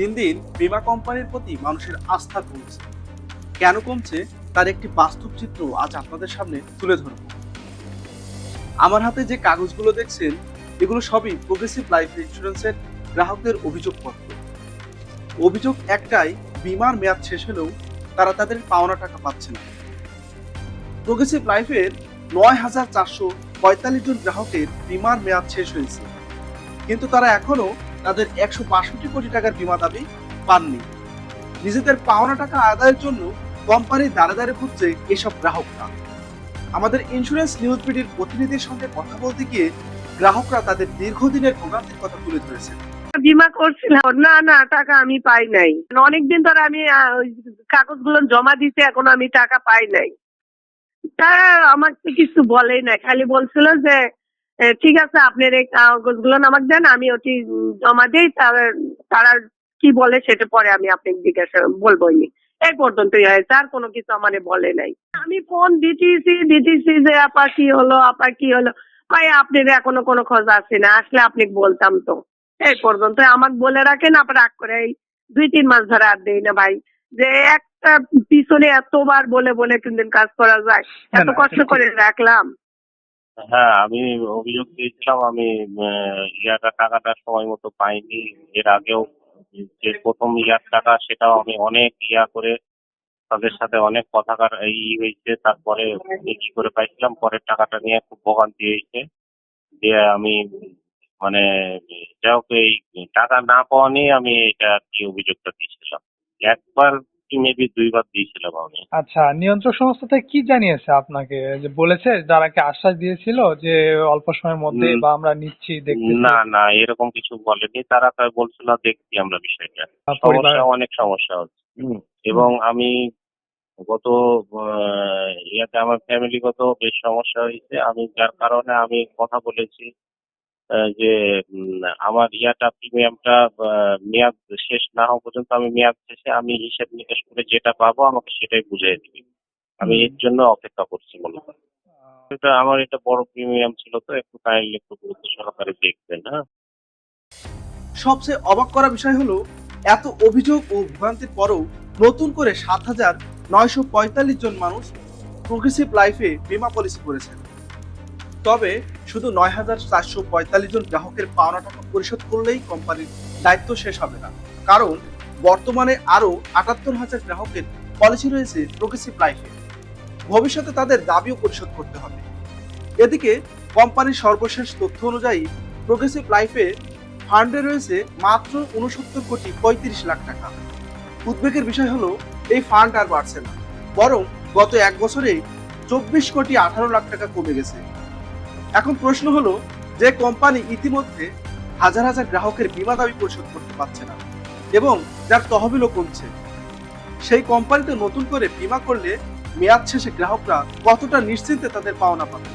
দিন দিন বীমা কোম্পানির প্রতি মানুষের আস্থা কমছে। কেন কমছে তার একটি বাস্তব চিত্র আজ আপনাদের সামনে তুলে ধরব। আমার হাতে যে কাগজগুলো দেখছেন এগুলো সবই প্রোগ্রেসিভ লাইফ ইন্স্যুরেন্সের গ্রাহকদের অভিযোগপত্র। অভিযোগ একটাই, বীমার মেয়াদ শেষ হলেও তারা তাদের পাওনা টাকা পাচ্ছে না। প্রোগ্রেসিভ লাইফের ৯,৪৪৫ জন গ্রাহকের বীমার মেয়াদ শেষ হয়েছে, কিন্তু তারা এখনো তাদের ১৬২ কোটি টাকার বীমা দাবি পাননি। নিজেদের পাওনা টাকা আদায়ের জন্য কোম্পানির দ্বারে দ্বারে ঘুরছে এসব গ্রাহকরা। আমাদের ইন্স্যুরেন্স নিউজ বিডির প্রতিনিধির সঙ্গে কথা বলতে গিয়ে গ্রাহকরা তাদের দীর্ঘদিনের ভোগান্তির কথা তুলে ধরেছেন। বীমা করছিলাম, না টাকা আমি পাই নাই। অনেকদিন ধরে আমি কাগজগুলো জমা দিতে এখনো আমি টাকা পাই নাই। তারা আমাকে কিছু বলেই নাই, খালি বলছিল যে ঠিক আছে আপনার এই কাগজগুলো আমাকে দেন, আমি ওটি জমা দিই, তারা কি বলে সেটা পরে আমি আপনাকে জিজ্ঞাসা বলবোই। এই পর্যন্তই হয়েছে, আর কোনো কিছু আমারে বলে নাই। আমি ফোন দিতেছি যে আপা কি হলো ভাই আপনার এখনো কোনো খোঁজ আসে না, আসলে আপনি বলতাম তো। এই পর্যন্ত আমাকে বলে রাখেন, আবার রাগ করে এই ২-৩ মাস ধরে আর দেই না ভাই। যে একটা পিছনে এতবার বলে কোনদিন কাজ করা যায়? এত কষ্ট করে রাখলাম। হ্যাঁ, আমি অভিযোগ দিয়েছিলাম। আমি টাকাটা সময় মতো পাইনি। এর আগেও যে প্রথম টাকা সেটাও আমি অনেক করে তাদের সাথে অনেক কথা হয়েছে। তারপরে কি করে পাইছিলাম, পরের টাকাটা নিয়ে খুব ভোগান্তি হয়েছে। দিয়ে আমি মানে যাই হোক, এই টাকা না পাওয়া নিয়ে আমি এটা কি অভিযোগটা দিয়েছিলাম। একবার কি মেবি ২ বার দিয়েছিলাম আমি। আচ্ছা, নিয়ন্ত্রক সংস্থা থেকে কি জানিয়েছে আপনাকে? যে বলেছে, যারা কি আশ্বাস দিয়েছিল যে অল্প সময়ের মধ্যে বা আমরা নিচ্ছি, দেখতেছি? না এরকম কিছু বলেনি। তারা বলছিল দেখছি আমরা বিষয়টা। অনেক সমস্যা হচ্ছে। এবং আমি গত আমার ফ্যামিলিগত বেশ সমস্যা হয়েছে। আমি যার কারণে আমি কথা বলেছি যে আমার প্রিমিয়ামটা মেয়াদ শেষ না হওয়া পর্যন্ত, আমি মেয়াদ শেষে আমি হিসেব নিকেশ করে যেটা পাবো আমাকে সেটাই বুঝিয়ে দিবি। আমি এর জন্য অপেক্ষা করছি মূলত। এটা বড় প্রিমিয়াম ছিল, তো একটু কাইন্ডলি একটু গুরুত্ব সহকারে দেখবেন। হ্যাঁ, সবচেয়ে অবাক করা বিষয় হলো, এত অভিযোগ ও ভোগান্তির পরও নতুন করে ৭,৯৪৫ জন মানুষ প্রোগ্রেসিভ লাইফে বীমা পলিসি করেছেন। তবে শুধু ৯,৪৪৫ জন গ্রাহকের পাওনা টাকা পরিশোধ করলেই কোম্পানির দায়িত্ব শেষ হবে না, কারণ বর্তমানে আরো ৭৮,০০০ গ্রাহকের পলিসি রয়েছে প্রোগ্রেসিভ লাইফে। ভবিষ্যতে তাদের দাবিও পরিশোধ করতে হবে। এদিকে কোম্পানির সর্বশেষ তথ্য অনুযায়ী প্রোগ্রেসিভ লাইফে ফান্ডে রয়েছে মাত্র ৬৯ কোটি ৩৫ লাখ টাকা। উদ্বেগের বিষয় হলো, এই ফান্ড আর বাড়ছে না, বরং গত ১ বছরে ২৪ কোটি ১৮ লাখ টাকা কমে গেছে। এখন প্রশ্ন হলো, যে কোম্পানি ইতিমধ্যে হাজার হাজার গ্রাহকের বীমা দাবি পরিশোধ করতে পারছে না এবং যার তহবিলও কমছে, সেই কোম্পানিতে নতুন করে বীমা করলে মেয়াদ শেষে গ্রাহকরা কতটা নিশ্চিন্তে তাদের পাওনা পাবে?